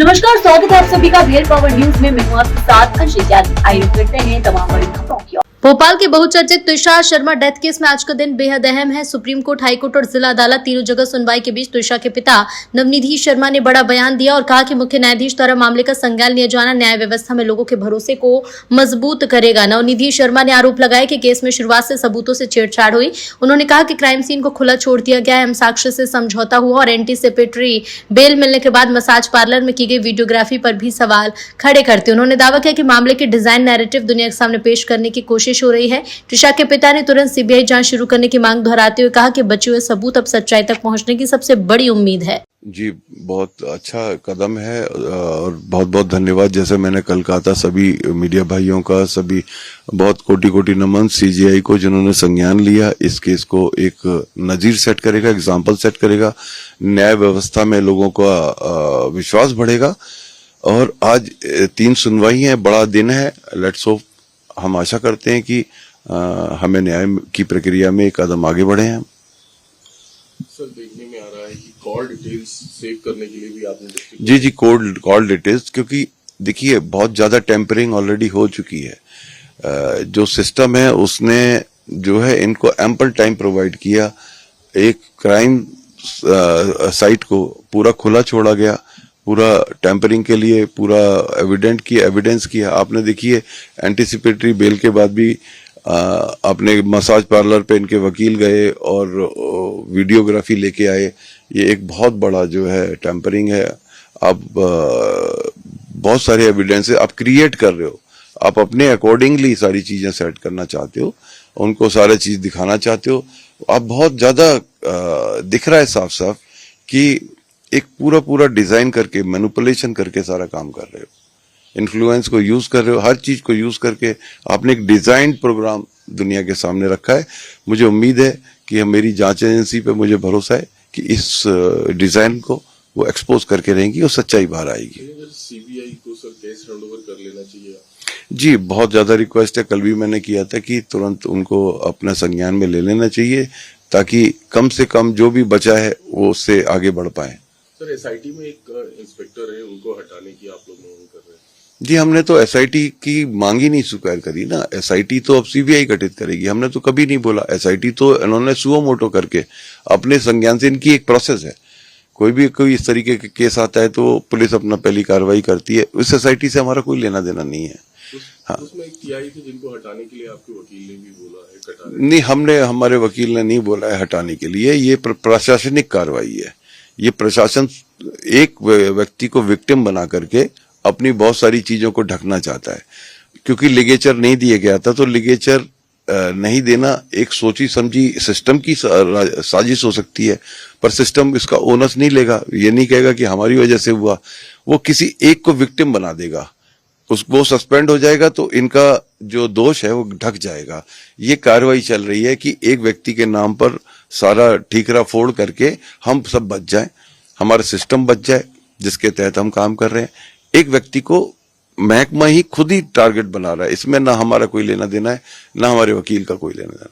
नमस्कार, स्वागत है आप सभी का बियर पावर न्यूज में। मैं हूं आपके साथ अंशित यादव। आइए करते हैं तमाम बड़ी खबरों की। भोपाल के बहुचर्चित तुषार शर्मा डेथ केस में आज का दिन बेहद अहम है। सुप्रीम कोर्ट, हाई कोर्ट और जिला अदालत तीनों जगह सुनवाई के बीच तुषार के पिता नवनिधि शर्मा ने बड़ा बयान दिया और कहा कि मुख्य न्यायाधीश द्वारा मामले का संज्ञान लिया जाना न्याय व्यवस्था में लोगों के भरोसे को मजबूत करेगा। नवनिधि शर्मा ने आरोप लगाया कि केस में शुरुआत से सबूतों से छेड़छाड़ हुई। उन्होंने कहा कि क्राइम सीन को खुला छोड़ दिया गया है, साक्ष्य से समझौता हुआ और एंटीसिपेटरी बेल मिलने के बाद मसाज पार्लर में की गई वीडियोग्राफी पर भी सवाल खड़े करते उन्होंने दावा किया कि मामले के डिजाइन नैरेटिव दुनिया के सामने पेश करने की कोशिश हो रही है। तुषार के पिता ने तुरंत सीबीआई जांच शुरू करने की मांग दोहराते हुए कहा कि बचे हुए सबूत अब सच्चाई तक पहुंचने की सबसे बड़ी उम्मीद है। जी, बहुत अच्छा कदम है और बहुत बहुत धन्यवाद। जैसे मैंने कल कहा था, सभी मीडिया भाइयों का सभी बहुत कोटि कोटि नमन सीजीआई को, जिन्होंने संज्ञान लिया। इस केस को एक नजीर सेट करेगा, एग्जाम्पल सेट करेगा, न्याय व्यवस्था में लोगों का विश्वास बढ़ेगा। और आज 3 सुनवाई है, बड़ा दिन है। लेट्स होप, हम आशा करते हैं कि हमें न्याय की प्रक्रिया में एक कदम आगे बढ़े हैं। सर, देखने में आ रहा है कि कॉल डिटेल्स सेव करने के लिए भी आपने जी कॉल डिटेल्स, क्योंकि देखिए बहुत ज्यादा टेम्परिंग ऑलरेडी हो चुकी है। जो सिस्टम है उसने जो है इनको एम्पल टाइम प्रोवाइड किया। एक क्राइम साइट को पूरा खुला छोड़ा गया, पूरा टेम्परिंग के लिए पूरा एविडेंस किया। आपने देखिए एंटीसिपेटरी बेल के बाद भी अपने मसाज पार्लर पे इनके वकील गए और वीडियोग्राफी लेके आए। ये एक बहुत बड़ा जो है टेम्परिंग है। आप बहुत सारे एविडेंस आप क्रिएट कर रहे हो, आप अपने अकॉर्डिंगली सारी चीजें सेट करना चाहते हो, उनको सारे चीज दिखाना चाहते हो। आप बहुत ज्यादा दिख रहा है साफ साफ कि एक पूरा डिजाइन करके, मैनिपुलेशन करके सारा काम कर रहे हो, इन्फ्लुएंस को यूज कर रहे हो, हर चीज को यूज करके आपने एक डिजाइन्ड प्रोग्राम दुनिया के सामने रखा है। मुझे उम्मीद है कि मेरी जांच एजेंसी पे मुझे भरोसा है कि इस डिजाइन को वो एक्सपोज करके रहेंगी और सच्चाई बाहर आएगी। सीबीआई को सर केस हैंडओवर कर लेना चाहिए। जी, बहुत ज्यादा रिक्वेस्ट है। कल भी मैंने किया था कि तुरंत उनको अपना संज्ञान में ले लेना चाहिए, ताकि कम से कम जो भी बचा है वो उससे आगे बढ़ पाए। सर, एसआईटी में एक इंस्पेक्टर है, उनको हटाने की आप लोग मांग कर रहे हैं। जी, हमने तो एसआईटी की मांग ही नहीं स्वीकार करी ना। एसआईटी तो अब सीबीआई गठित करेगी, हमने तो कभी नहीं बोला। एसआईटी तो इन्होंने सुओ मोटो करके अपने संज्ञान से, इनकी एक प्रोसेस है। कोई इस तरीके के केस आता है तो पुलिस अपना पहली कार्रवाई करती है। उस एसआईटी से हमारा कोई लेना देना नहीं है। हाँ, उसमें एक टीआई थी जिनको हटाने के लिए आपके वकील ने भी बोला है नहीं, हमारे वकील ने नहीं बोला है हटाने के लिए। ये प्रशासनिक कार्रवाई है। ये प्रशासन एक व्यक्ति को विक्टिम बना करके अपनी बहुत सारी चीजों को ढकना चाहता है। क्योंकि लिगेचर नहीं दिया गया था, तो लिगेचर नहीं देना एक सोची समझी सिस्टम की साजिश हो सकती है, पर सिस्टम इसका ओनस नहीं लेगा। ये नहीं कहेगा कि हमारी वजह से हुआ। वो किसी एक को विक्टिम बना देगा, वो सस्पेंड हो जाएगा, तो इनका जो दोष है वो ढक जाएगा। ये कार्रवाई चल रही है कि एक व्यक्ति के नाम पर सारा ठीकरा फोड़ करके हम सब बच जाएं, हमारा सिस्टम बच जाए, जिसके तहत हम काम कर रहे हैं। एक व्यक्ति को महकमा ही खुद ही टारगेट बना रहा है। इसमें ना हमारा कोई लेना देना है, ना हमारे वकील का कोई लेना देना।